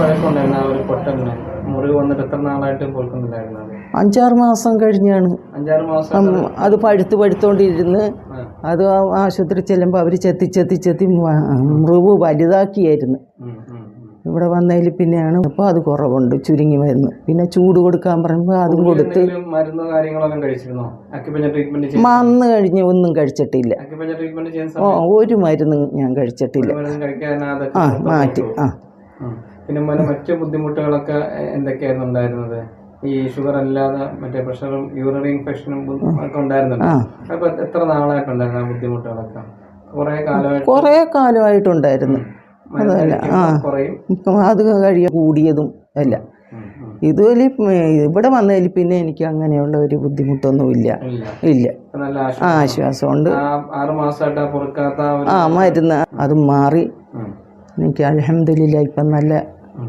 പഴക്കമുണ്ടായിരുന്നു ആ ഒരു പൊട്ടലിന്? മുറിവ് വന്നിട്ട് എത്ര നാളായിട്ട് പൊറുക്കുന്നില്ലായിരുന്നു? 5-6 മാസം കഴിഞ്ഞാണ്. 5-6 മാസം അത് പഴുത്തോണ്ടിരുന്ന് അത് ആശുപത്രി ചെല്ലുമ്പോൾ അവർ ചെത്തി മുറിവ് വലുതാക്കിയായിരുന്നു. ഇവിടെ വന്നതിൽ പിന്നെയാണ് അപ്പോൾ അത് കുറവുണ്ട്, ചുരുങ്ങി വരുന്നു. പിന്നെ ചൂട് കൊടുക്കാൻ പറയുമ്പോൾ അതും കൊടുത്ത് മരുന്ന് കാര്യങ്ങളെല്ലാം കഴിച്ചിരുന്നോ? അക്യുപഞ്ചർ ട്രീറ്റ്മെന്റ് വന്നു കഴിഞ്ഞ് ഒന്നും കഴിച്ചിട്ടില്ല. അക്യുപഞ്ചർ ട്രീറ്റ്മെന്റ് ചെയ്യുന്ന ഒരു മരുന്നും ഞാൻ കഴിച്ചിട്ടില്ല. മാറ്റി. പിന്നെ മറ്റു ബുദ്ധിമുട്ടുകളൊക്കെ എന്തൊക്കെയായിരുന്നു ഉണ്ടായിരുന്നത്? ഈ ഷുഗർ അല്ലാതെ മറ്റേ പ്രഷറും യൂറിനറി ഇൻഫെക്ഷനും ഒക്കെ ഉണ്ടായിരുന്നല്ലോ. അപ്പൊ എത്ര നാളായിട്ടുണ്ടായിരുന്നു ആ ബുദ്ധിമുട്ടുകളൊക്കെ? കുറേ കാലമായിട്ടുണ്ടായിരുന്നു. അതല്ല അത് കൂടിയതും അല്ല. ഇതുപോലെ ഇവിടെ വന്നതിൽ പിന്നെ എനിക്ക് അങ്ങനെയുള്ള ഒരു ബുദ്ധിമുട്ടൊന്നുമില്ല. ഇല്ല, ആശ്വാസമുണ്ട്. 6 മാസമായിട്ട് മരുന്ന് അത് മാറി. എനിക്ക് അൽഹംദുലില്ലാഹ് ഇപ്പം നല്ല